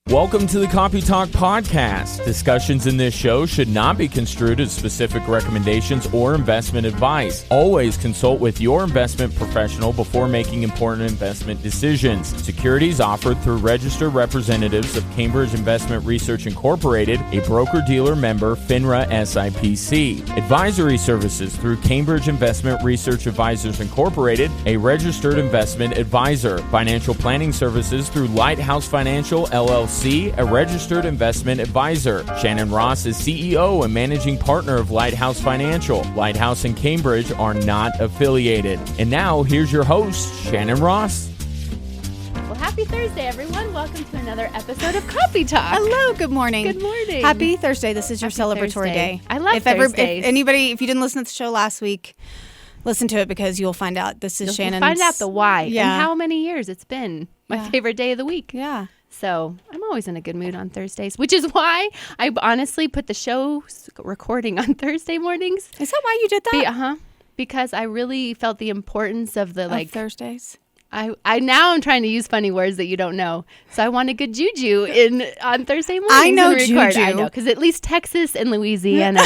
Welcome to the Copy Talk Podcast. Discussions in this show should not be construed as specific recommendations or investment advice. Always consult with your investment professional before making important investment decisions. Securities offered through registered representatives of Cambridge Investment Research Incorporated, a broker-dealer member, FINRA SIPC. Advisory services through Cambridge Investment Research Advisors Incorporated, a registered investment advisor. Financial planning services through Lighthouse Financial, LLC, a registered investment advisor. Shannon Ross is CEO and managing partner of Lighthouse Financial. Lighthouse and Cambridge are not affiliated. And now, here's your host, Shannon Ross. Well, happy Thursday, everyone. Welcome to another episode of Copy Talk. Hello, good morning. Good morning. Happy Thursday. This is your Happy celebratory Thursday. day. I love if Thursdays. If you didn't listen to the show last week, listen to it because you'll find out this is You'll Shannon's. find out the why Yeah. and how many years it's been. My favorite day of the week. Yeah. So I'm always in a good mood on Thursdays, which is why I honestly put the show recording on Thursday mornings. Is that why you did that? Because I really felt the importance of the Of Thursdays. I now I'm trying to use funny words that you don't know. So I want a good juju on Thursday mornings. I know when we record. juju. I know, because at least Texas and Louisiana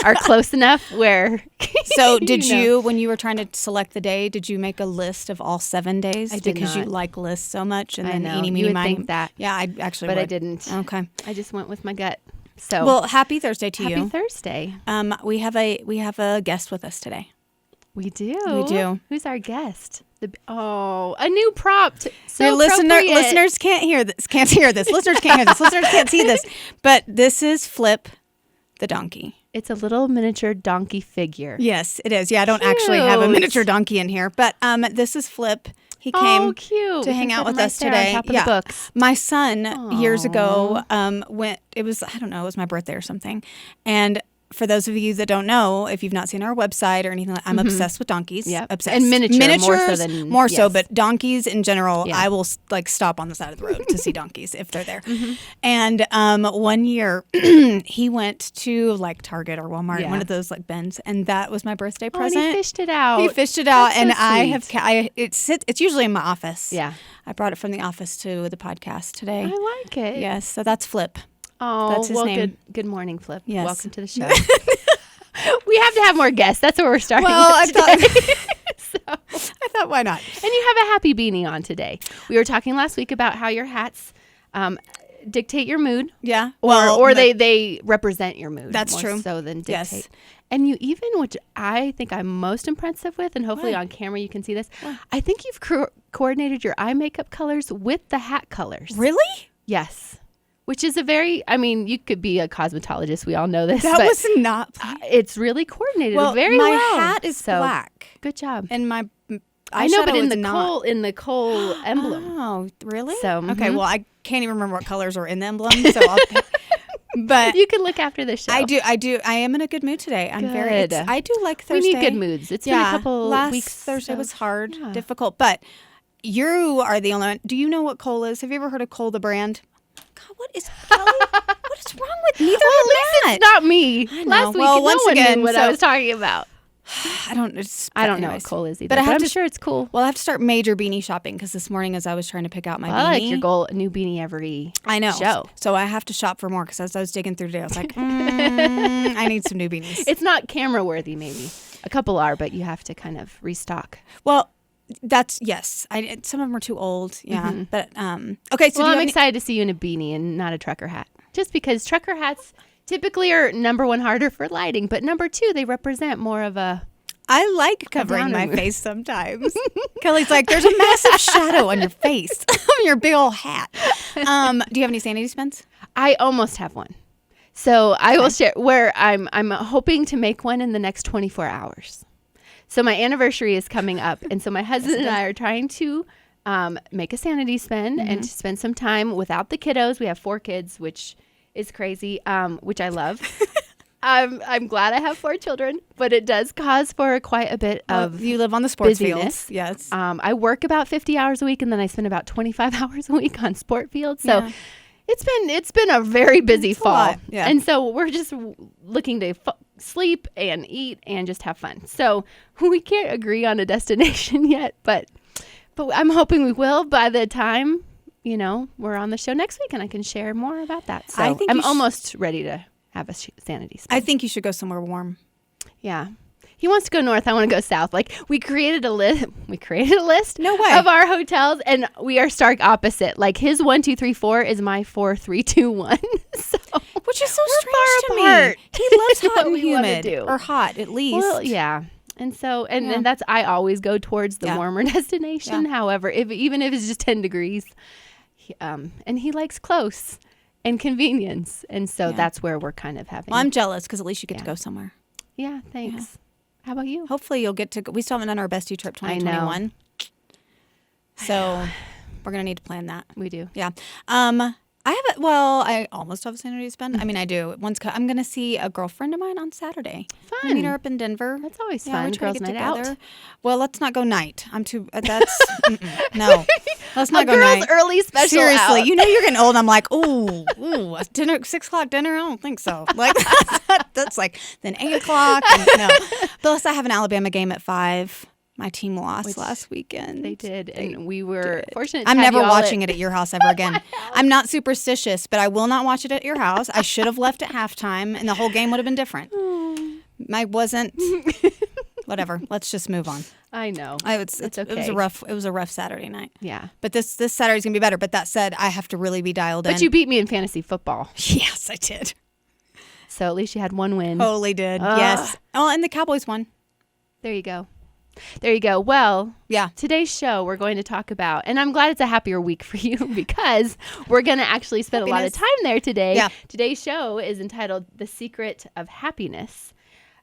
are close enough where. So did know. you, when you were trying to select the day, did you make a list of all 7 days? I did because you not. like lists so much. And I then know. eeny, You meeny, would miny. think that. Yeah, I actually But would. I didn't. Okay. I just went with my gut. So Well, happy Thursday to happy you. Thursday. We have a guest with us today. We do. We do. Who's our guest? A new prop. So Your appropriate. listeners can't hear this. Listeners can't hear this. Listeners can't see this. But this is Flip the donkey. It's a little miniature donkey figure. Yes, it is. Yeah, I don't actually have a Cute. miniature donkey in here, but this is Flip. He came cute. to hang out with us there today. On top of the books. My son years ago went. It was it was my birthday or something, and. For those of you that don't know, if you've not seen our website or anything, I'm obsessed with donkeys. Yep. Obsessed. And miniatures more so, yes. but donkeys in general, Yeah. I will stop on the side of the road to see donkeys if they're there. And one year he went to Target or Walmart, Yeah. one of those Bens, and that was my birthday And present. he fished it out. He fished it out, That's and so I sweet. it's usually in my office. Yeah. I brought it from the office to the podcast today. I like it. Yes, so that's Flip. Oh, That's his well, name. Good morning, Flip. Yes. Welcome to the show. We have to have more guests. That's where we're starting. Well, I today. I thought, why not? And you have a happy beanie on today. We were talking last week about how your hats dictate your mood. Yeah. Or they represent your mood. That's more true. So than dictate. Yes. And you even, which I think I'm most impressive with, and hopefully What? on camera you can see this, I think you've coordinated your eye makeup colors with the hat colors. Really? Yes. Which is you could be a cosmetologist. We all know this. That but was not. it's really coordinated Well, very my well. hat is So, black, Good job. and my I know, but eyeshadow in is not. the Cole emblem. Oh, really? So, okay. mhm. Well, I can't even remember what colors are in the emblem. So, but You can look after the show. I do. I am in a good mood today. I'm very. Good. I do like We Thursday. need good moods. It's been a couple last weeks. Thursday was hard, yeah. difficult, but you are the only one. Do you know what Cole is? Have you ever heard of Cole the brand? God, what is Kelly? What is wrong with neither Well, at of least that? it's not me. I know. Last week, Well, no once one again, knew what so- I was talking about. I don't know anyways. what Cole is either, But but, I have I'm to sure it's cool. Well, I have to start major beanie shopping because this morning, as I was trying to pick out my I beanie, like your goal, a new beanie every I know. show. So I have to shop for more because as I was digging through today, I was like, I need some new beanies. It's not camera worthy, maybe. A couple are, but you have to kind of restock. Well, that's yes. Some of them are too old. Yeah, but okay. So Well, do you I'm have excited to see you in a beanie and not a trucker hat. Just because trucker hats typically are number one, harder for lighting, but number two, they represent more of a. I like covering down my and- face sometimes. Kelly's like, there's a massive shadow on your face, on your big old hat. Do you have any sanity spins? I almost have one. So I will share where I'm hoping to make one in the next 24 hours. So my anniversary is coming up. And so my husband and I are trying to make a sanity spin and to spend some time without the kiddos. We have 4 kids, which is crazy, which I love. I'm glad I have 4 children, but it does cause for quite a bit of You live on the sports busyness. fields. Yes. I work about 50 hours a week, and then I spend about 25 hours a week on sport fields. So Yeah. it's been a very busy It's a fall. lot, yeah. And so we're just looking to sleep and eat and just have fun. So we can't agree on a destination yet, but I'm hoping we will by the time we're on the show next week and I can share more about that. So I think I'm almost ready to have a sanity spin. I think you should go somewhere warm. Yeah. He wants to go north. I want to go south. Like we created a list. No way. Of our hotels, and we are stark opposite. Like his 1, 2, 3, 4 is my 4, 3, 2, 1. So Which is so we're strange far to apart. me. He loves hot What and we wanna humid, do. or hot at least. well, yeah. And so, and that's I always go towards the Yeah. warmer destination. Yeah. However, even if it's just 10 degrees, and he likes close and convenience, and so Yeah. that's where we're kind of having. Well, I'm jealous because at least you get to Yeah. go somewhere. Yeah, thanks. How about you? Hopefully you'll get to go. We still haven't done our bestie trip I know. 2021. So we're going to need to plan that. We do. Yeah. I almost have a sanity spin. I mean, I do. I'm going to see a girlfriend of mine on Saturday. Fun. I meet her up in Denver. That's always Yeah, fun. we try Girls' to get night out. together. Well, let's not go night. I'm too. That's no. Let's not A go girls' night. early special. Seriously, out. you're getting old. I'm like, ooh, a dinner, 6:00 dinner. I don't think so. Like that's like then 8:00. No. Plus, I have an Alabama game at 5. My team lost last weekend. They did, and we were fortunate. To I'm have never you all watching it at your house ever again. I'm not superstitious, but I will not watch it at your house. I should have left at halftime, and the whole game would have been different. I wasn't. Whatever. Let's just move on. I know. It's okay. It was a rough Saturday night. Yeah. But this Saturday's gonna be better. But that said, I have to really be dialed in. But you beat me in fantasy football, Yes, I did. so at least you had one win. Totally did. Yes. Oh, and the Cowboys won. There you go. There you go. Well, Yeah. today's show we're going to talk about, and I'm glad it's a happier week for you because we're going to actually spend a lot of Happiness. time there today. Yeah. Today's show is entitled The Secret of Happiness,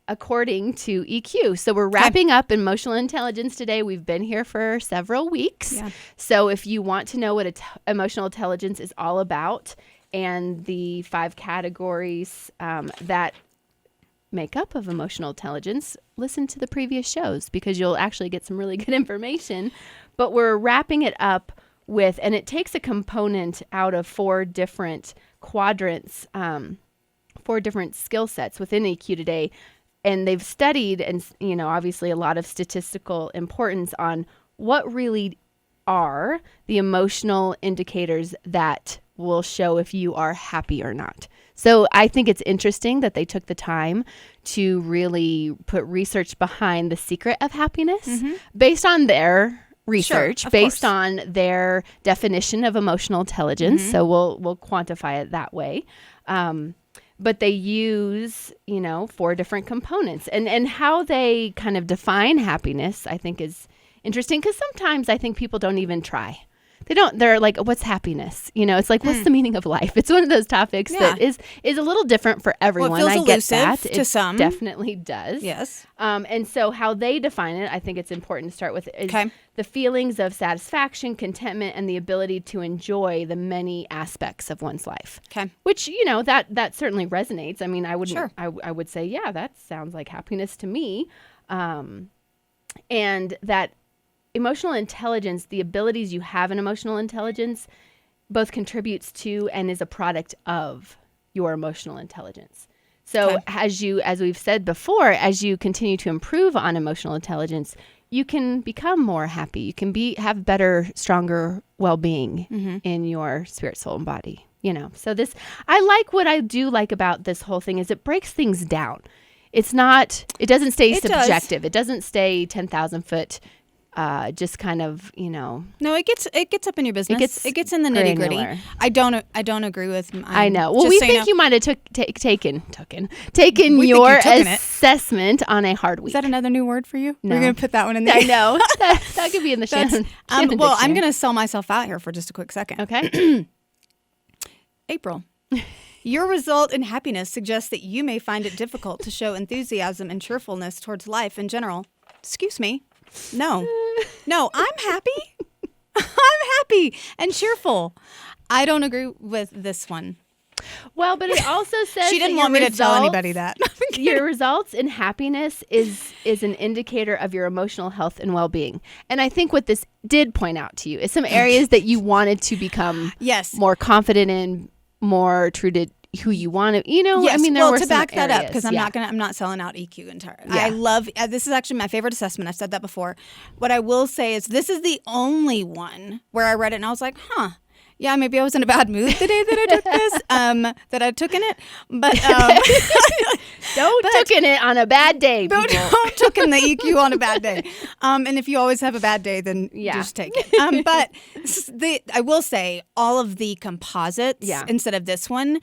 according to EQ. So we're wrapping up emotional intelligence today. We've been here for several weeks. Yeah. So if you want to know what emotional intelligence is all about and the 5 categories that make up of emotional intelligence, listen to the previous shows because you'll actually get some really good information. But we're wrapping it up with, and it takes a component out of 4 different quadrants, 4 different skill sets within EQ today. And they've studied, and obviously a lot of statistical importance on what really are the emotional indicators that will show if you are happy or not. So I think it's interesting that they took the time to really put research behind the secret of happiness based on their research, of based course. on their definition of emotional intelligence. So we'll quantify it that way. But they use, 4 different components. And how they kind of define happiness, I think, is interesting because sometimes I think people don't even try. They're like, what's happiness? It's like, what's the meaning of life? It's one of those topics that is a little different for everyone. feels I get elusive that. to It some. definitely does. Yes. And so how they define it, I think it's important to start with is Okay. the feelings of satisfaction, contentment, and the ability to enjoy the many aspects of one's life. Okay. Which, that certainly resonates. I mean, I wouldn't, Sure. I would say, yeah, that sounds like happiness to me. And that emotional intelligence, the abilities you have in emotional intelligence, both contributes to and is a product of your emotional intelligence. So Okay. as we've said before, as you continue to improve on emotional intelligence, you can become more happy. You can have better, stronger well-being in your spirit, soul, and body. So what I do like about this whole thing is it breaks things down. It doesn't stay It does. subjective. It doesn't stay 10,000 foot. Just kind of, No, it gets up in your business. gets It gets in the nitty gritty. granular. I don't agree with. I know. Well, we think you might have taken We think your you've taken it. assessment on a hard week. Is that another new word for you? No. We're gonna put that one in there. I know. that could be in the Shannon. Shannon Well, I'm dictionary. gonna sell myself out here for just a quick second. Okay. April. Your result in happiness suggests that you may find it difficult to show enthusiasm and cheerfulness towards life in general. Excuse me. No, I'm happy. I'm happy and cheerful. I don't agree with this one. Well, but it also says She didn't that want me your to tell results- anybody that. Your results in happiness is an indicator of your emotional health and well-being. And I think what this did point out to you is some areas that you wanted to become Yes. more confident in, more true to who you want to, Yes. I mean, there well, were to some back that up, areas. because I'm Yeah. not selling out EQ entirely. Yeah. I love, this is actually my favorite assessment. I've said that before. What I will say is this is the only one where I read it and I was like, Yeah, maybe I was in a bad mood the day that I took this, that I took in it. But don't took in it on a bad day, people. don't took in the EQ on a bad day. And if you always have a bad day, then just take it. But I will say all of the composites instead of this one,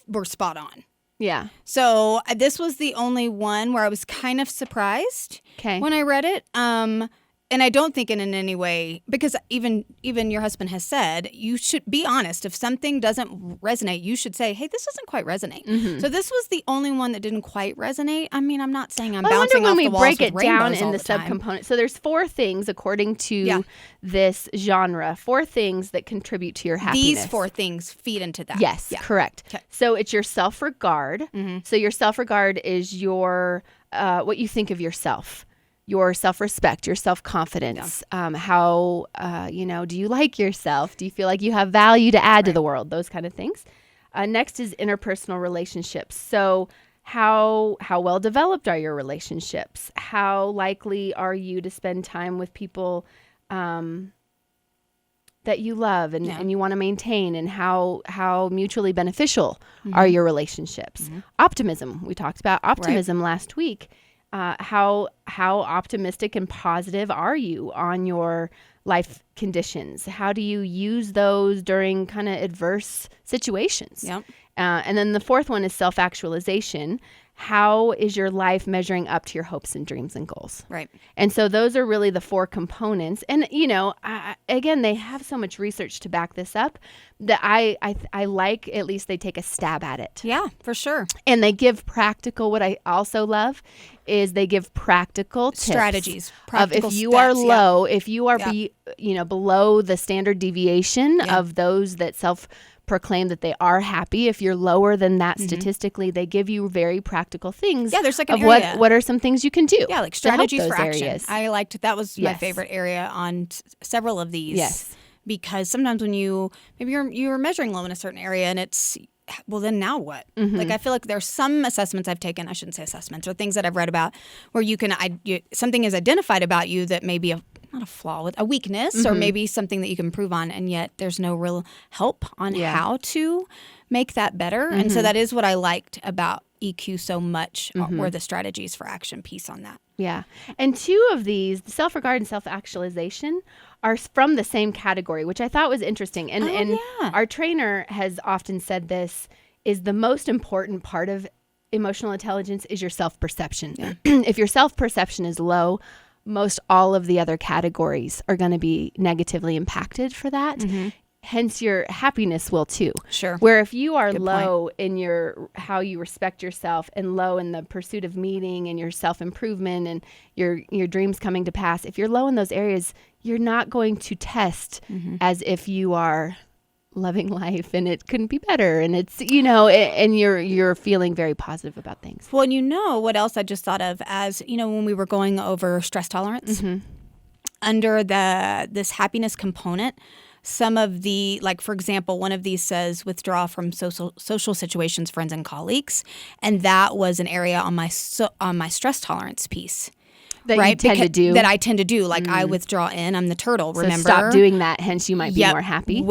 were spot on. Yeah. So this was the only one where I was kind of surprised when I read it. And I don't think in any way, because even your husband has said, you should be honest. If something doesn't resonate, you should say, hey, this doesn't quite resonate. So this was the only one that didn't quite resonate. I mean, I'm not saying I'm bouncing off the walls with rainbows all the time. I wonder when we break it down in the subcomponents. So there's 4 things, according to this genre, 4 things that contribute to your happiness. These 4 things feed into that. Yes, correct. Okay. So it's your self-regard. So your self-regard is your what you think of yourself. Your self-respect, your self-confidence, how, do you like yourself? Do you feel like you have value to add to the world? Those kind of things. Next is interpersonal relationships. So how well developed are your relationships? How likely are you to spend time with people that you love and you want to maintain? And how mutually beneficial are your relationships? Optimism. We talked about optimism last week. How optimistic and positive are you on your life conditions? How do you use those during kind of adverse situations? And then the 4th one is self-actualization. How is your life measuring up to your hopes and dreams and goals? Right. And so those are really the 4 components. And, again, they have so much research to back this up that I like, at least they take a stab at it. Yeah, for sure. And they give practical, what I also love is they give practical tips. Strategies. Practical if you are low, if you are below the standard deviation of those that proclaim that they are happy. If you're lower than that statistically, they give you very practical things. Yeah, there's like an area. What are some things you can do? Yeah, like strategies for action. I liked that was my favorite area on several of these. Yes. Because sometimes when maybe you're measuring low in a certain area and it's, well, then now what? Like, I feel like there's some assessments I've taken, I shouldn't say assessments, or things that I've read about where something is identified about you that may be not a flaw, a weakness, or maybe something that you can improve on, and yet there's no real help on how to make that better. And so that is what I liked about EQ so much, were the strategies for action piece on that. Yeah. And 2 of these, the self-regard and self-actualization, are from the same category, which I thought was interesting. And our trainer has often said this is the most important part of emotional intelligence is your self-perception. Yeah. If your self-perception is low, most all of the other categories are going to be negatively impacted for that. Hence your happiness will too. Sure. Where if you are low in your how you respect yourself and low in the pursuit of meaning and your self-improvement and your dreams coming to pass, if you're low in those areas, you're not going to test as if you are loving life and it couldn't be better, and it's and you're feeling very positive about things. Well, and what else I just thought of as when we were going over stress tolerance under this happiness component, some of the, like, for example, one of these says withdraw from social situations, friends and colleagues, and that was an area on my stress tolerance piece. That you tend to do. That I tend to do. Like, I withdraw in. I'm the turtle, remember? So stop doing that, hence you might be more happy.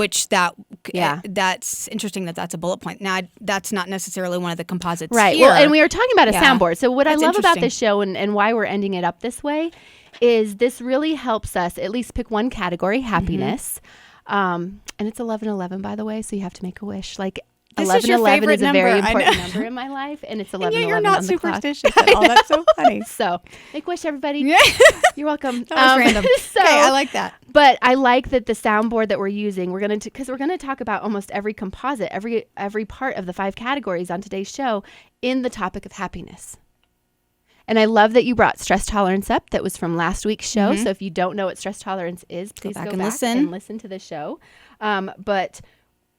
That's interesting that's a bullet point. Now, that's not necessarily one of the composites right. here. Well, and we were talking about a soundboard. So what I love about this show and why we're ending it up this way is this really helps us at least pick one category, happiness. And it's 11/11, by the way, so you have to make a wish. Like, 11/11 is a very important number in my life, and it's 11/11 on the clock. You're not superstitious at all. That's so funny. So, make a wish, everybody. You're welcome. That was random. So, okay, I like that. But I like that the soundboard that we're using, because we're gonna talk about almost every composite, every part of the 5 categories on today's show in the topic of happiness. And I love that you brought stress tolerance up. That was from last week's show. So if you don't know what stress tolerance is, please go back and listen to the show. But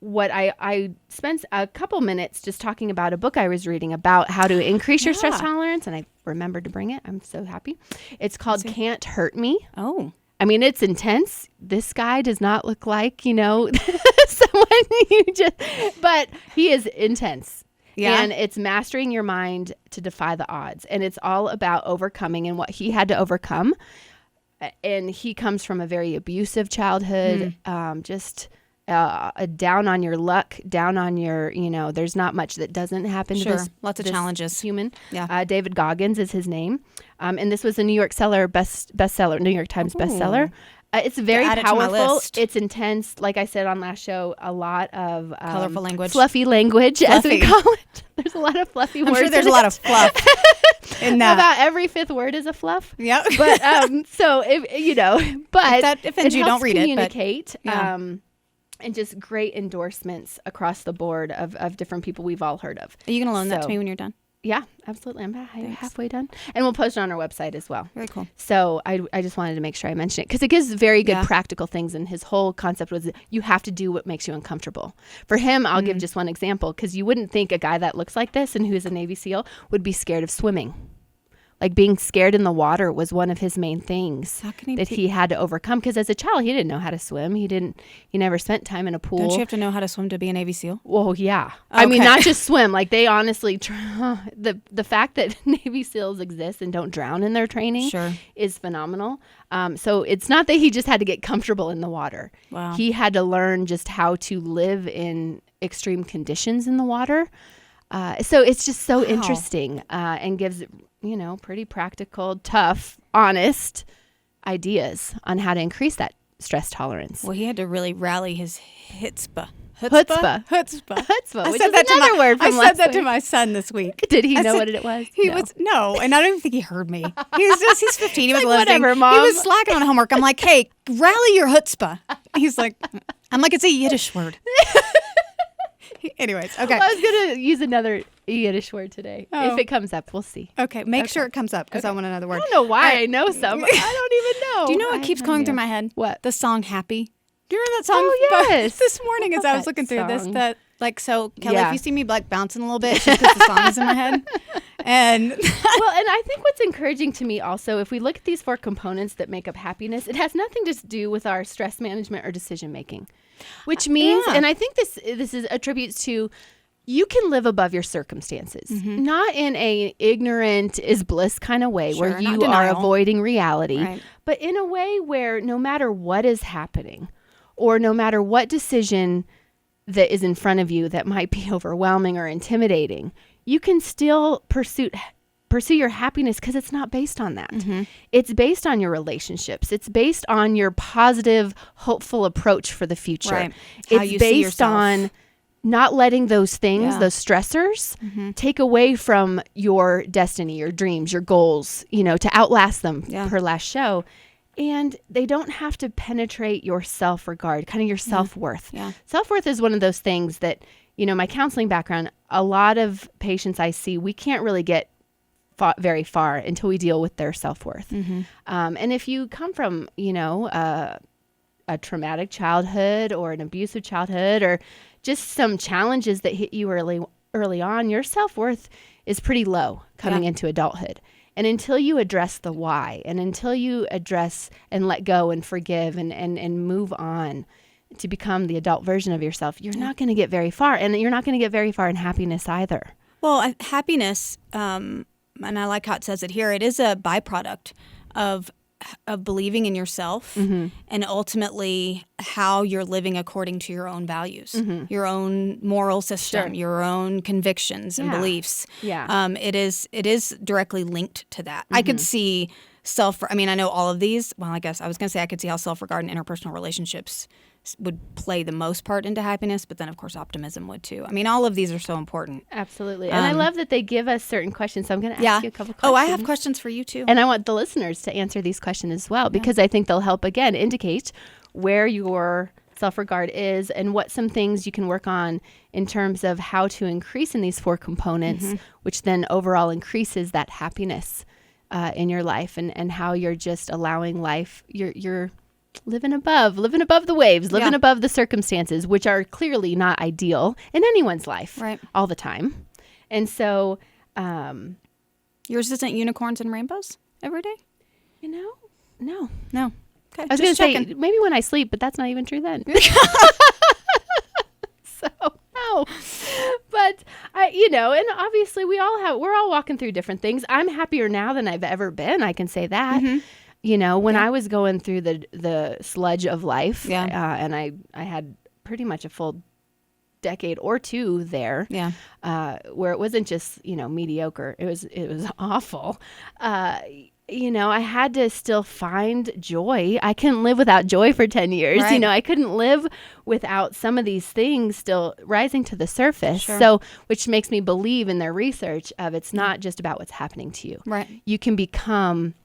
what I spent a couple minutes just talking about a book I was reading about how to increase your stress tolerance, and I remembered to bring it. I'm so happy. It's called Can't Hurt Me. Oh. I mean, it's intense. This guy does not look like, someone but he is intense. Yeah. And it's mastering your mind to defy the odds. And it's all about overcoming and what he had to overcome. And he comes from a very abusive childhood, just down on your luck, down on your, there's not much that doesn't happen to this. Lots of this challenges. Human. Yeah. David Goggins is his name. And this was a New York bestseller, New York Times bestseller. It's very Add it to my powerful. list. It's intense. Like I said on last show, a lot of Colorful language. fluffy language, as we call it. There's a lot of fluffy words. I'm sure there's in a lot it. of fluff in that. About every fifth word is a fluff. Yeah. But so if but If that offends you, helps don't read it, but- communicate. Yeah. And just great endorsements across the board of different people we've all heard of. Are you going to loan that So- to me when you're done? Yeah, absolutely. I'm about halfway done. And we'll post it on our website as well. Very cool. So I just wanted to make sure I mentioned it because it gives very good Yeah. practical things. And his whole concept was you have to do what makes you uncomfortable. For him, I'll give just one example because you wouldn't think a guy that looks like this and who's a Navy SEAL would be scared of swimming. Like being scared in the water was one of his main things How can he that be- he had to overcome because as a child he didn't know how to swim. He never spent time in a pool. Don't you have to know how to swim to be a Navy SEAL? Well, yeah. I mean, Okay. not just swim. Like they honestly, the fact that Navy SEALs exist and don't drown in their training Sure. is phenomenal. So it's not that he just had to get comfortable in the water. Wow. He had to learn just how to live in extreme conditions in the water. So it's just so interesting and gives, pretty practical, tough, honest ideas on how to increase that stress tolerance. Well, he had to really rally his chutzpah. Chutzpah. Chutzpah. Which is another word from I last said that to week. my son this week. Did he I know said- what it was? He No. was no, and I don't even think he heard me. He's 15. He was like, listening. whatever, He Mom. was slacking on homework. I'm like, hey, rally your chutzpah. He's like, I'm like, it's a Yiddish word. Anyways, okay. Well, I was going to use another Yiddish word today. Oh. If it comes up, we'll see. Okay, make sure it comes up because I want another word. I don't know why I know some. I don't even know. Do you know what I keeps have no going through idea. my head? What? The song Happy. Do you remember that song? Oh, yes. This morning as I was that looking through this, song. so Kelly, Yeah. if you see me like bouncing a little bit, it's just because the song is in my head. And Well, and I think what's encouraging to me also, if we look at these 4 components that make up happiness, it has nothing to do with our stress management or decision making, which means, Yeah. and I think this is attributes to you can live above your circumstances, not in a ignorant is bliss kind of way where Sure, you not are denial. avoiding reality, Right. but in a way where no matter what is happening or no matter what decision that is in front of you that might be overwhelming or intimidating, you can still pursue your happiness because it's not based on that. It's based on your relationships. It's based on your positive, hopeful approach for the future. Right. It's How you see based yourself. on not letting those things, Yeah. those stressors, take away from your destiny, your dreams, your goals, to outlast them Yeah. per last show. And they don't have to penetrate your self-regard, kind of your self-worth. Yeah. Self-worth is one of those things that, my counseling background, a lot of patients I see, we can't really get very far until we deal with their self-worth. And if you come from, a traumatic childhood or an abusive childhood or just some challenges that hit you early on, your self-worth is pretty low coming into adulthood. And until you address the why and until you address and let go and forgive and move on to become the adult version of yourself, you're not going to get very far. And you're not going to get very far in happiness either. Well, happiness, and I like how it says it here, it is a byproduct of believing in yourself and ultimately how you're living according to your own values, your own moral system, Sure. your own convictions and Yeah. beliefs. Yeah. It is directly linked to that. I could see I know all of these. Well, I guess I was going to say I could see how self-regard and interpersonal relationships would play the most part into happiness, but then of course optimism would too. I mean, all of these are so important. Absolutely. And I love that they give us certain questions. So I'm going to ask you a couple questions. Oh, I have questions for you too. And I want the listeners to answer these questions as well, because I think they'll help, again, indicate where your self-regard is and what some things you can work on in terms of how to increase in these 4 components, which then overall increases that happiness in your life and how you're just allowing life, you're living above the waves, living above the circumstances, which are clearly not ideal in anyone's life Right. all the time. And so, Yours isn't unicorns and rainbows every day? no. No. Okay. I was going to say checking. maybe when I sleep, but that's not even true then. So, no. But and obviously we're all walking through different things. I'm happier now than I've ever been. I can say that. When I was going through the sludge of life, Yeah. and I had pretty much a full decade or two there. Yeah. Where it wasn't just, mediocre. It was awful. I had to still find joy. I couldn't live without joy for 10 years. Right. I couldn't live without some of these things still rising to the surface. Sure. So, which makes me believe in their research of it's not just about what's happening to you. Right. You can become,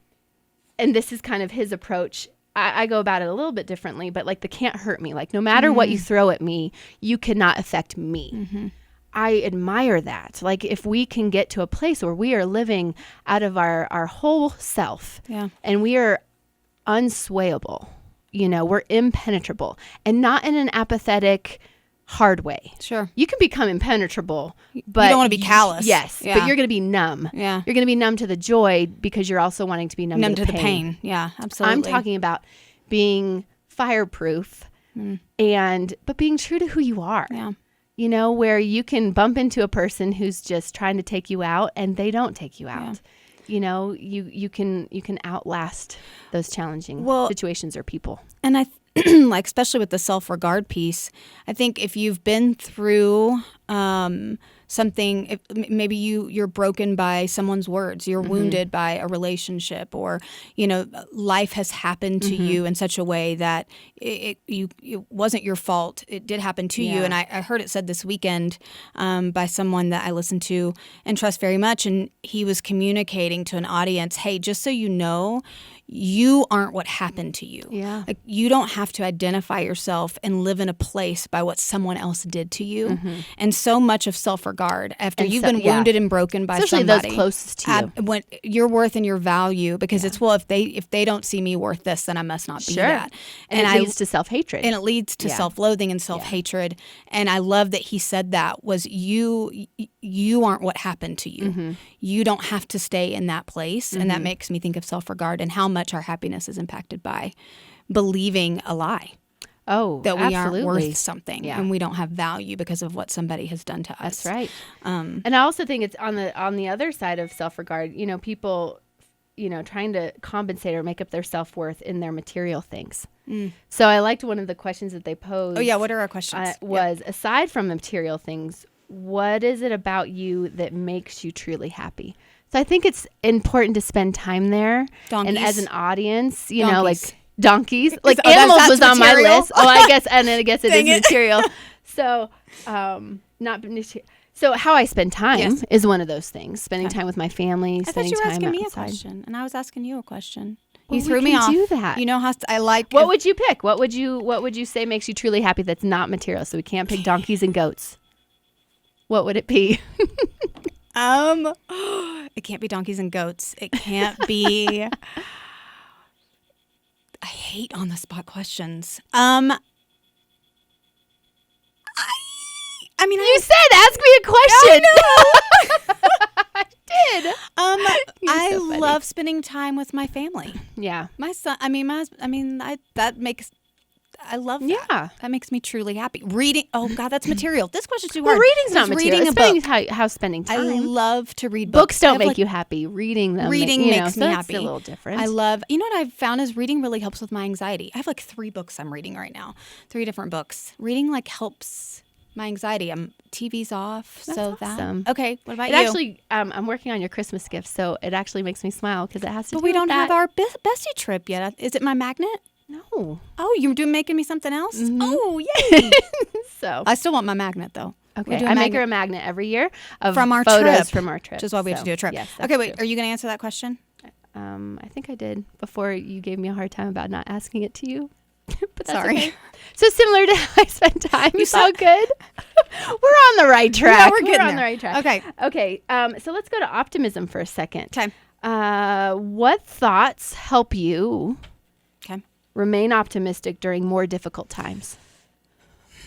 and this is kind of his approach. I go about it a little bit differently, but like the can't hurt me. Like no matter what you throw at me, you cannot affect me. Mm-hmm. I admire that. Like if we can get to a place where we are living out of our whole self and we are unswayable, we're impenetrable and not in an apathetic, hard way. Sure. You can become impenetrable, but you don't want to be callous. Yes, Yeah. but you're going to be numb. Yeah. You're going to be numb to the joy because you're also wanting to be numb to the pain. Yeah, absolutely. I'm talking about being fireproof but being true to who you are. Yeah. Where you can bump into a person who's just trying to take you out and they don't take you out. You can outlast those challenging situations or people. And I like, especially with the self-regard piece, I think if you've been through something, maybe you're broken by someone's words, you're wounded by a relationship, or life has happened to you in such a way that it wasn't your fault. It did happen to you. And I heard it said this weekend by someone that I listen to and trust very much, and he was communicating to an audience, hey, just so you know, you aren't what happened to you. Yeah. Like you don't have to identify yourself and live in a place by what someone else did to you. And so much of self-regard after you've been wounded and broken by especially somebody. Those closest to you. When your worth and your value, because it's, if they don't see me worth this, then I must not be that. And it leads to self-hatred. And it leads to self-loathing and self-hatred. And I love that he said that was you aren't what happened to you. You don't have to stay in that place. And that makes me think of self-regard and how much our happiness is impacted by believing a lie. Oh, that we absolutely. aren't worth something and we don't have value because of what somebody has done to us. That's right. And I also think it's on the other side of self-regard, people, trying to compensate or make up their self-worth in their material things. So I liked one of the questions that they posed. Oh yeah, what are our questions? Was aside from material things, what is it about you that makes you truly happy? So I think it's important to spend time there. Donkeys. And as an audience, Donkeys. like donkeys, like Oh, animals that's was on my material? list. Oh, I guess it Dang is it. material. So, not material. So how I spend time is one of those things. Spending time with my family, I thought spending you were time asking me a outside. question, and I was asking you a question. Well, You threw we me can off. do that. You know how I like. What would you pick? What would you say makes you truly happy that's not material? So we can't pick donkeys and goats. What would it be? It can't be donkeys and goats. It can't be. I hate on the spot questions. I mean, You said ask me a question. I did. I so funny. love spending time with my family. Yeah. My son. I love that. Yeah. That makes me truly happy. Reading. Oh God, that's material. This question's too Well, hard. reading's not It's material. Reading It's a spending book. how spending time. I love to read Books books. don't make you happy. Reading them. Reading makes me happy. It's a little different. I love, what I've found is reading really helps with my anxiety. I have like 3 books I'm reading right now, 3 different books. Reading helps my anxiety. TV's off. That's so awesome. that. Okay. What about It you? actually, I'm working on your Christmas gift, so it actually makes me smile because it has to. But do we with don't that. have our bestie trip yet. Is it my magnet? No. Oh, you're making me something else? Mhm. Oh, yay. So I still want my magnet though. okay, I make her a magnet every year of From our photos trip. from our trip. Which is why we have to do a trip. Yes, that's okay, wait. true. Are you going to answer that question? I think I did before you gave me a hard time about not asking it to you. But that's Sorry. okay. So similar to how I spend time. You So good. We're on the right track. Yeah, we're getting on the there. right track. Okay. Okay. So let's go to optimism for a second. Okay. What thoughts help you Okay. remain optimistic during more difficult times?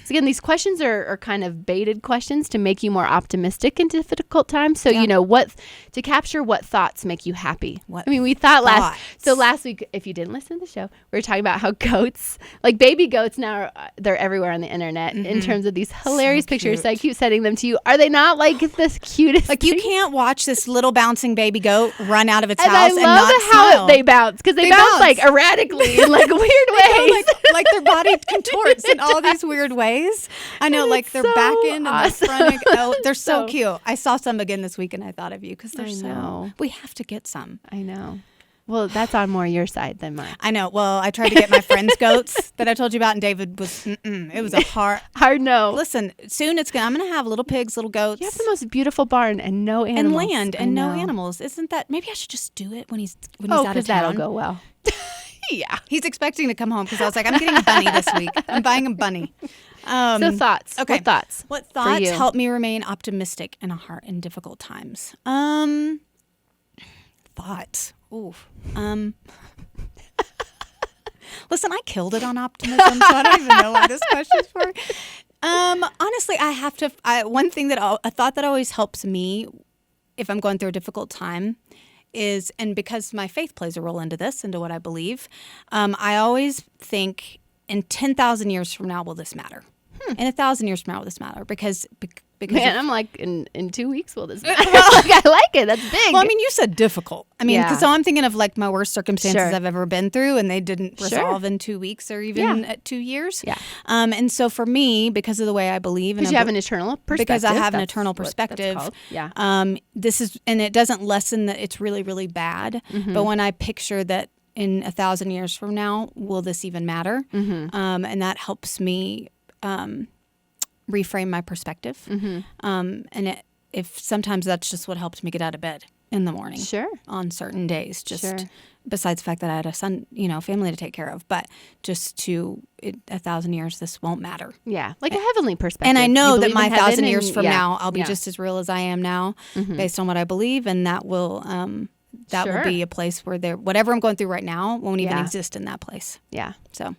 So again, these questions are kind of baited questions to make you more optimistic in difficult times. So, to capture what thoughts make you happy. We thought last week, if you didn't listen to the show, we were talking about how goats, like baby goats now, they're everywhere on the internet in terms of these hilarious pictures. So I keep sending them to you. Are they not like the cutest? Like you can't watch this little bouncing baby goat run out of its and house I and love not how smile. they bounce because they bounce like erratically in like weird ways. like their body contorts in all these weird ways. I know, like their so back end and awesome. their front end. Oh, they're so cute. I saw some again this week and I thought of you because they're I so. know. We have to get some. I know. Well, that's on more your side than mine. I know. Well, I tried to get my friend's goats that I told you about, and David was. It was a hard. Hard no. Listen, soon I'm gonna have little pigs, little goats. You have the most beautiful barn and no animals. and land I and no know. animals. Isn't that? Maybe I should just do it when he's Oh, out of because town. that'll go well. Yeah, he's expecting to come home because I was like, I'm getting a bunny this week. I'm buying a bunny. So thoughts. Okay. What thoughts? What for thoughts you? help me remain optimistic in difficult times? Thoughts. Oof. Listen, I killed it on optimism, so I don't even know what this question's for. Honestly, one thing a thought that always helps me if I'm going through a difficult time is, and because my faith plays a role into what I believe, I always think in 10,000 years from now, will this matter? In 1,000 years from now, will this matter? Because Man, I'm like, in 2 weeks, will this matter? Like, I like it. That's big. well, I mean, you said difficult. I mean, Yeah. so I'm thinking of like my worst circumstances Sure. I've ever been through, and they didn't Sure. resolve in 2 weeks or even Yeah. at 2 years. Yeah. And so for me, because of the way I believe, Because you have an eternal perspective. because I have an That's eternal what that's perspective. called. Yeah. This is, and it doesn't lessen that it's really, really bad. Mm-hmm. But when I picture that in 1,000 years from now, will this even matter? Mm-hmm. And that helps me reframe my perspective. And if sometimes that's just what helped me get out of bed in the morning. Sure. On certain days, just Sure. besides the fact that I had a son, family to take care of, but just 1,000 years, this won't matter. Yeah. Like a heavenly perspective. And I You know that believe my in heaven 1,000 years and- from yeah. now, I'll be Yeah. just as real as I am now, based on what I believe, and that will Sure. be a place where whatever I'm going through right now won't even Yeah. exist in that place. Yeah. So,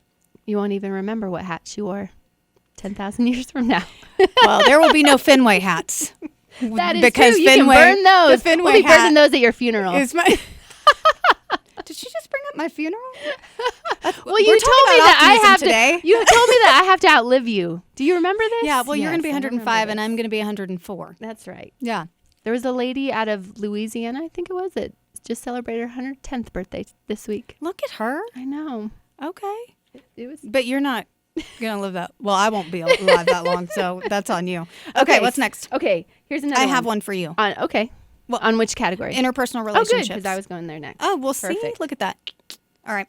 You won't even remember what hat you wore 10,000 years from now. well, there will be no Fenway hats. That is because true. You can Fenway, burn those. The Fenway We'll be burning hat those at your funeral. is my. Did she just bring up my funeral? Well, We're you talking told me about that I optimism have today. to. You told me that I have to outlive you. Do you remember this? Yeah. Well, you're going to be Yes, I remember 105, and this. I'm going to be 104. That's right. Yeah. There was a lady out of Louisiana, I think it was, that just celebrated her 110th birthday this week. Look at her. I know. Okay. It was. But you're not going to live that. Well, I won't be alive that long, so that's on you. Okay. What's next? Okay, here's another I have one for you. Okay. Well, on which category? Interpersonal Oh, good, relationships. because I was going there next. Oh, well, see, Perfect. look at that. All right.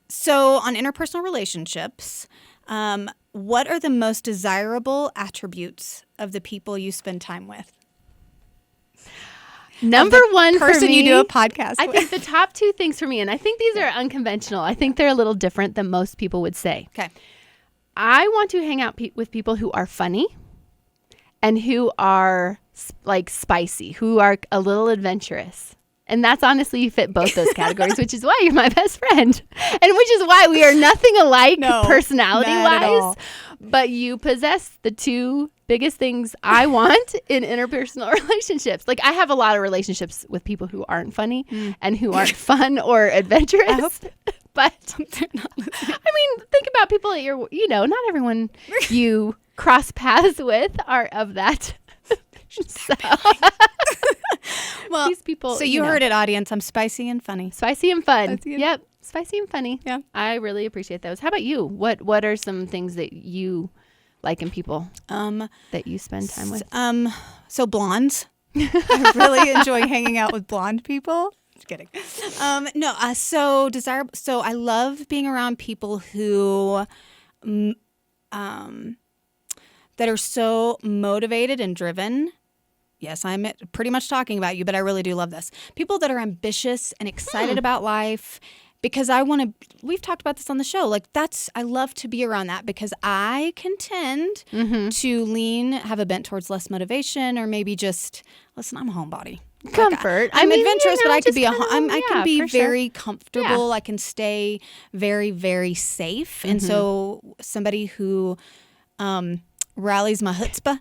So on interpersonal relationships, what are the most desirable attributes of the people you spend time with? Number one Person for me, you do a podcast I with. think the top two things for me, and I think these are unconventional. I think they're a little different than most people would say. Okay. I want to hang out with people who are funny and who are like spicy, who are a little adventurous. And that's honestly, you fit both those categories, which is why you're my best friend. And which is why we are nothing alike No, personality not at all. wise. But you possess the two biggest things I want in interpersonal relationships. Like I have a lot of relationships with people who aren't funny and who aren't fun or adventurous. I hope But they're not listening. I mean, think about people that you're, not everyone you cross paths with are of that. So, Well, these people. so you heard it, audience. I'm spicy and funny. Spicy and fun. Spicy and- Yep. Spicy and funny. Yeah. I really appreciate those. How about you? What are some things that you like in people that you spend time with? So blondes. I really enjoy hanging out with blonde people. Just kidding. So desirable. So I love being around people who, that are so motivated and driven. Yes, I'm pretty much talking about you, but I really do love this. People that are ambitious and excited about life, because we've talked about this on the show. Like I love to be around that because I can tend to have a bent towards less motivation or maybe just, listen, I'm a homebody. Comfort. I'm I mean, adventurous, but I could just be kinda, I can be for sure. very comfortable. I can stay very, very safe. And so somebody who rallies my chutzpah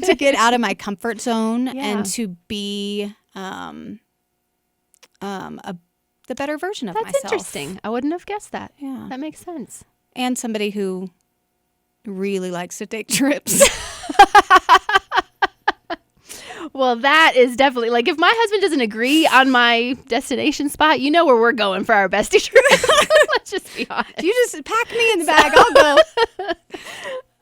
to get out of my comfort zone and to be the better version of myself. That's interesting. I wouldn't have guessed that. Yeah. That makes sense. And somebody who really likes to take trips. Well, Well, that is definitely like if my husband doesn't agree on my destination spot, you know where we're going for our bestie trip. Let's just be honest. You just pack me in the bag. I'll go.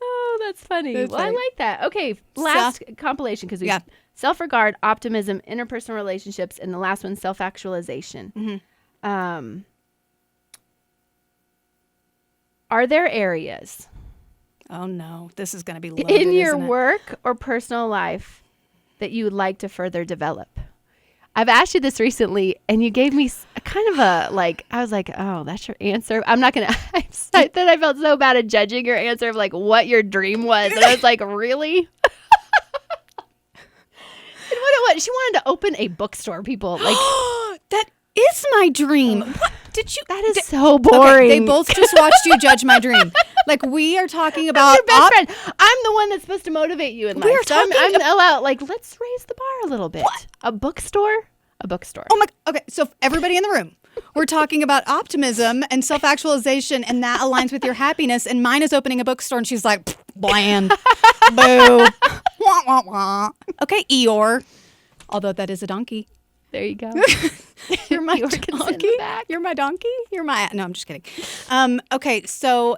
Oh, that's funny. That's Well, funny. I like that. Okay, last compilation because we Yeah. self-regard, optimism, interpersonal relationships, and the last one, self-actualization. Mm-hmm. Are there areas Oh no, this is going to be loaded, in your isn't it? work or personal life that you would like to further develop? I've asked you this recently, and you gave me a kind of a like. I was like, "Oh, that's your answer." I'm not gonna. I felt so bad at judging your answer of like what your dream was, and I was like, "Really?" And what it was, she wanted to open a bookstore. People like That is my dream. What did you? that is so boring. Okay, they both just watched you judge my dream. Like we are talking about your best friend. I'm the one that's supposed to motivate you in life. are So I'm talking allowed. Like, let's raise the bar a little bit. What? A bookstore. A bookstore. Oh my. Okay, so everybody in the room, we're talking about optimism and self-actualization, and that aligns with your happiness. And mine is opening a bookstore, and she's like, bland, boo, wah wah wah. Okay, Eeyore. Although that is a donkey. There you go. You're my Eeyore can sit in the donkey. back. You're my donkey. You're my. No, I'm just kidding. Okay, so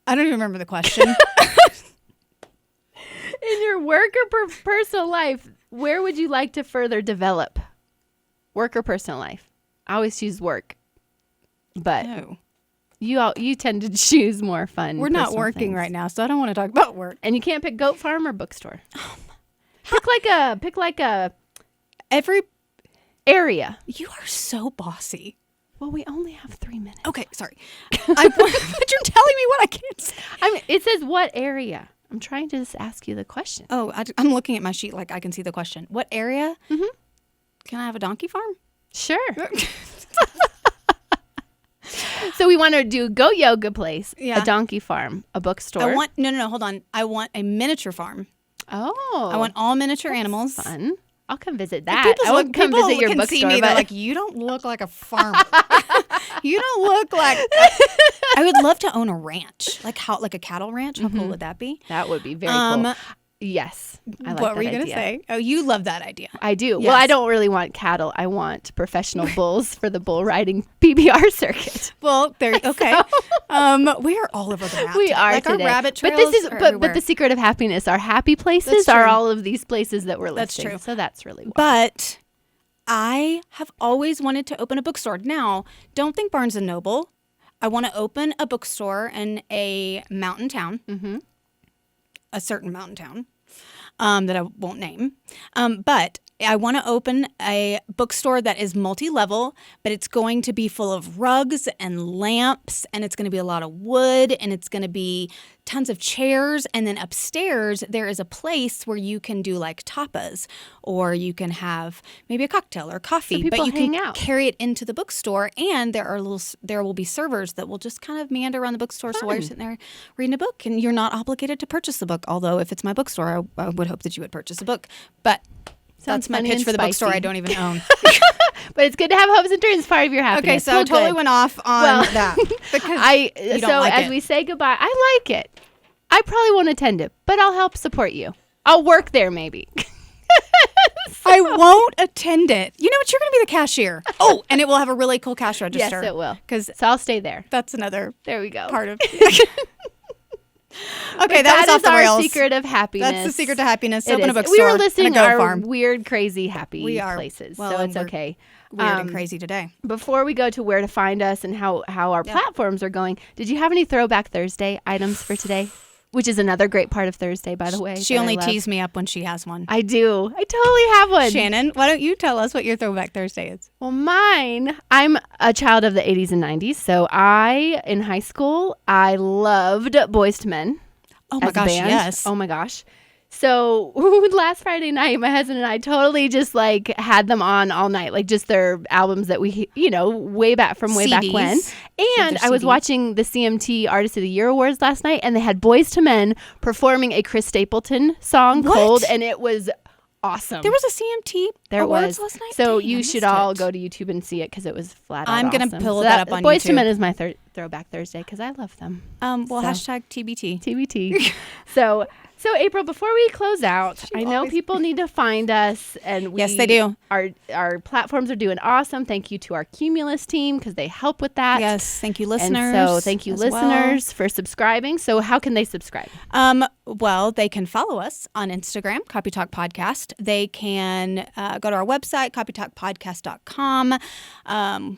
I don't even remember the question. In your work or personal life, where would you like to further develop? Work or personal life? I always choose work, but No, you tend to choose more fun. we're not personal working things. right now, so I don't want to talk about work. And you can't pick goat farm or bookstore. Pick like a Every area. you are so bossy. Well, we only have 3 minutes. Okay, sorry. But you're telling me what I can't say. I mean, it says what area. I'm trying to just ask you the question. Oh, I'm looking at my sheet like I can see the question. What area? Mhm. Can I have a donkey farm? Sure. So we want to do goat yoga place, Yeah. a donkey farm, a bookstore. No, hold on. I want a miniature farm. Oh, I want all miniature animals. fun. I'll come visit If that. people I won't come people visit your can bookstore, see me, they're but like, you don't look like a farmer. You don't look like. I would love to own a ranch, like a cattle ranch. How cool would that be? that would be very cool. Yes, I like what that were you gonna idea. say? Oh, you love that idea. I do. Well, Yes. I don't really want cattle. I want professional bulls for the bull riding PBR circuit. Well, there. Okay. We are all over the map. We today. are like today. our rabbit trails. But this is are but everywhere. the secret of happiness. Our happy places That's are true. all of these places that we're That's listing. true. So that's really why. But I have always wanted to open a bookstore. Now, don't think Barnes & Noble. I want to open a bookstore in a mountain town, a certain mountain town that I won't name. But I want to open a bookstore that is multi-level, but it's going to be full of rugs and lamps, and it's going to be a lot of wood, and it's going to be tons of chairs. And then upstairs, there is a place where you can do like tapas, or you can have maybe a cocktail or coffee, people but you can hang out. carry it into the bookstore. And there will be servers that will just kind of meander around the bookstore. So while you're sitting there reading a book, and you're not obligated to purchase the book. Although if it's my bookstore, I would hope that you would purchase a book. But that's my funny pitch and for the bookstore spicy. I don't even own. But it's good to have hopes and dreams part of your happiness. Okay, so I Well, totally good. went off on Well, that. Because you so don't like as it. we say goodbye, I like it. I probably won't attend it, but I'll help support you. I'll work there maybe. I won't attend it. You know what? You're going to be the cashier. Oh, and it will have a really cool cash register. Yes, it will. Because So I'll stay there. that's another There we go. part of Okay, that was off is the our rails. secret of happiness. That's the secret to happiness. It Open a is. bookstore. We were and listing a goat our farm. weird, crazy, happy We are. places, Well, so and it's we're okay. Weird and crazy today. Before we go to where to find us and how our platforms are going, did you have any Throwback Thursday items for today? Which is another great part of Thursday, by the way. She that I only love. teased me up when she has one. I do. I totally have one. Shannon, why don't you tell us what your Throwback Thursday is? Well, mine, I'm a child of the 80s and 90s. So in high school, I loved Boys to Men. Oh my as a gosh, band. yes. Oh my gosh. So last Friday night, my husband and I totally just like had them on all night, like just their albums that we, way back from way back CDs. when. And their I was CDs. watching the CMT Artist of the Year Awards last night, and they had Boys to Men performing a Chris Stapleton song, What? Cold, and it was awesome. There was a CMT There awards was. last night? So Dang, I you should missed all it. go to YouTube and see it because it was flat out I'm gonna awesome. pull So that up on Boys to YouTube. Men is my Throwback Thursday because I love them. Well, So. hashtag TBT. TBT. So So, April, before we close out, I know always- people need to find us, and Yes, they do. Our platforms are doing awesome. Thank you to our Cumulus team because they help with that. Yes, thank you, listeners. And so, thank you, as well. listeners, for subscribing. So, how can they subscribe? Well, they can follow us on Instagram, Copy Talk Podcast. They can go to our website, copytalkpodcast.com.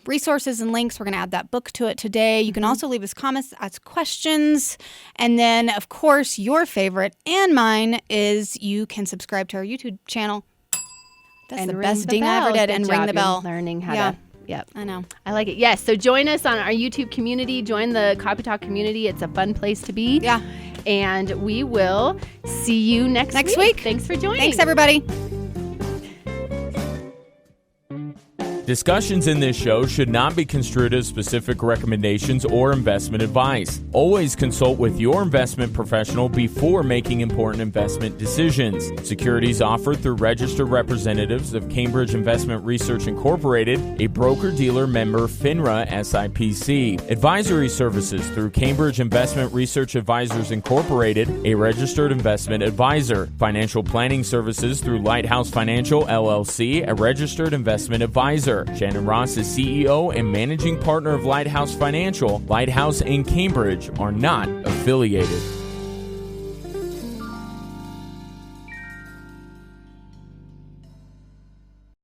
Resources and links. We're going to add that book to it today. You can also leave us comments, ask questions. And then, of course, your favorite and mine is you can subscribe to our YouTube channel. That's And the ring best the ding I ever bell. did. Good And job. ring the You're bell. learning how Yeah. to. Yep. I know. I like it. Yes. So join us on our YouTube community. Join the Copy Talk community. It's a fun place to be. Yeah. And we will see you next week. Thanks for joining. Thanks, everybody. Discussions in this show should not be construed as specific recommendations or investment advice. Always consult with your investment professional before making important investment decisions. Securities offered through registered representatives of Cambridge Investment Research Incorporated, a broker-dealer member FINRA SIPC. Advisory services through Cambridge Investment Research Advisors Incorporated, a registered investment advisor. Financial planning services through Lighthouse Financial LLC, a registered investment advisor. Shannon Ross is CEO and managing partner of Lighthouse Financial. Lighthouse and Cambridge are not affiliated.